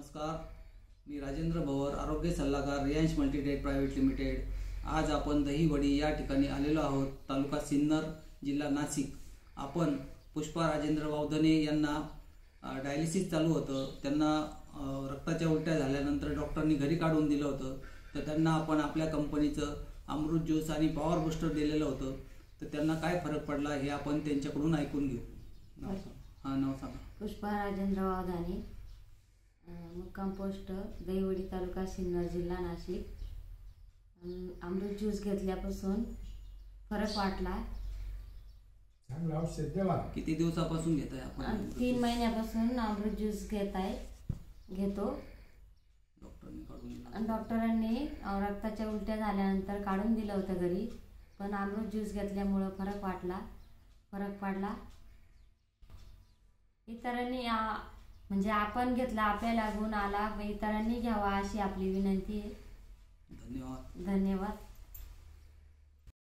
नमस्कार, मी राजेंद्र भवर, आरोग्य सल्लागार, रियांश मल्टीटेक प्रायव्हेट लिमिटेड। आज आपण दहीवडी या ठिकाणी आलेलो आहोत, तालुका सिन्नर, जिल्हा नाशिक। आपण पुष्पा राजेंद्र वावधने यांना डायलिसिस चालू होतं, त्यांना रक्ताच्या उलट्या झाल्यानंतर डॉक्टरांनी घरी काढून दिलं होतं। तर त्यांना आपण आपल्या कंपनीचं अमृत ज्यूस आणि पॉवर बूस्टर दिलेलं होतं। तर त्यांना काय फरक पडला हे आपण त्यांच्याकडून ऐकून घेऊ। नाव सांगा। पुष्पा राजेंद्र वावधने, मुक्काम पोस्ट दहीवडी, तालुका सिन्नर, जिल्हा नाशिक। अमृत ज्यूस घेतल्यापासून फरक वाटला। चांगलं औषध देवा। किती दिवसापासून घेताय आपण? 3 महिन्यापासून अमृत ज्यूस घेतो। डॉक्टरांनी रक्ताच्या उलट्या झाल्यानंतर काढून दिलं होतं घरी, पण अमृत ज्यूस घेतल्यामुळे फरक पडला। इतरांनी म्हणजे आपण घेतला, आपल्याला गुण आला, इतरांनी घ्यावा अशी आपली विनंती आहे। धन्यवाद। धन्यवाद।